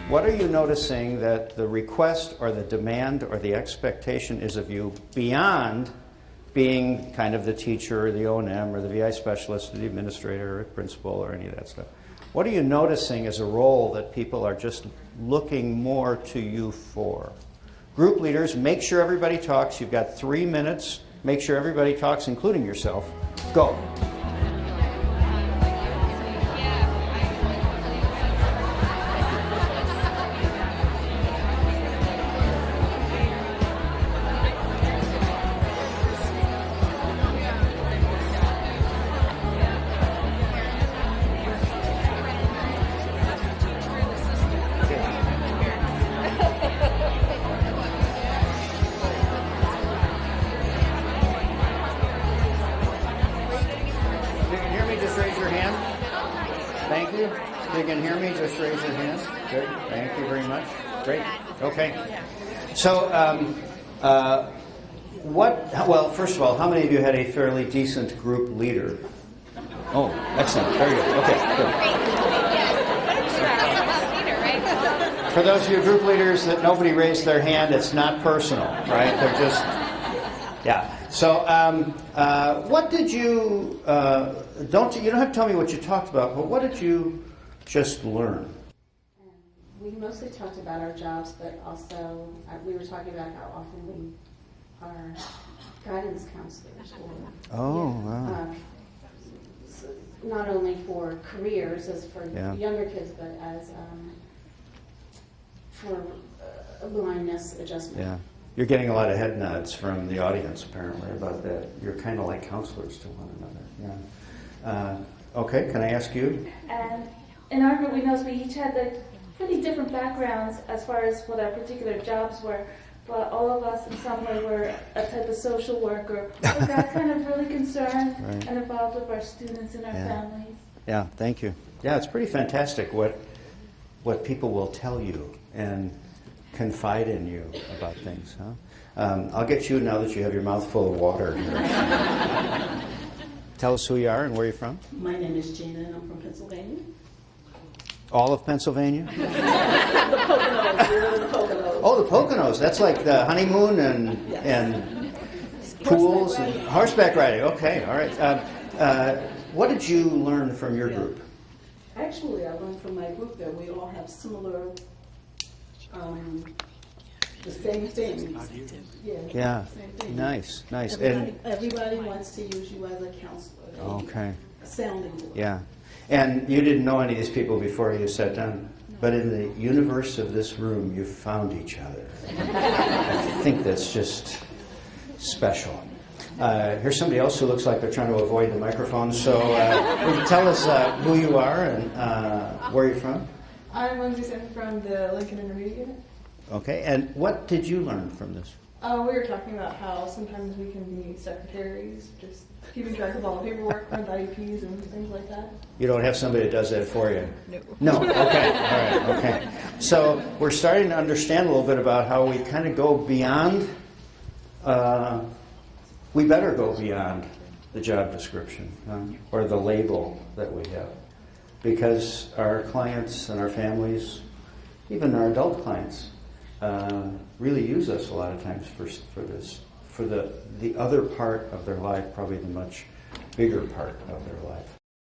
What are you noticing that the request or the demand or the expectation is of you beyond being kind of the teacher or the O&M or the VI specialist or the administrator or principal or any of that stuff? What are you noticing as a role that people are just looking more to you for? Group leaders, make sure everybody talks. You've got 3 minutes. Make sure everybody talks, including yourself. Go. Thank you. If you can hear me, just raise your hand. Good. Thank you very much. Great. Okay. So, well, first of all, how many of you had a fairly decent group leader? Oh, excellent. Very good. Okay, good. For those of you group leaders that nobody raised their hand, it's not personal, right? They're just, yeah. So, what did you, you don't have to tell me what you talked about, but what did you just learn? We mostly talked about our jobs, but also we were talking about how often we are guidance counselors. Wow. Not only for careers, as for younger kids, but as for blindness adjustment. Yeah. You're getting a lot of head nods from the audience, apparently, about that. You're kind of like counselors to one another. Yeah. Okay, can I ask you? And in our group, we noticed we each had the pretty different backgrounds as far as what our particular jobs were. But all of us, in some way, were a type of social worker. We got kind of really concerned and involved with our students and our families. Yeah, thank you. Yeah, it's pretty fantastic what people will tell you and confide in you about things, huh? I'll get you now that you have your mouth full of water. Tell us who you are and where you're from. My name is Gina and I'm from Pennsylvania. All of Pennsylvania? The Poconos, the Poconos. Oh, the Poconos. That's like the honeymoon and pools and horseback riding. Okay, all right. What did you learn from your group? Actually, I learned from my group that we all have similar the same things. Yeah. Same thing. Nice. Everybody wants to use you as a counselor. Okay. A sounding board. Yeah. And you didn't know any of these people before you sat down. But in the universe of this room, you found each other. I think that's just special. Here's somebody else who looks like they're trying to avoid the microphone. So will you tell us who you are and where you're from? I'm Lindsay Sim from the Lincoln Intermediate Unit. Okay, and what did you learn from this? We were talking about how sometimes we can be secretaries, just keeping track of all the paperwork, run IEPs and things like that. You don't have somebody that does that for you? No. No? Okay, all right, okay. So we're starting to understand a little bit about how we kind of go beyond, we better go beyond the job description or the label that we have. Because our clients and our families, even our adult clients, really use us a lot of times for the other part of their life, probably the much bigger part of their life.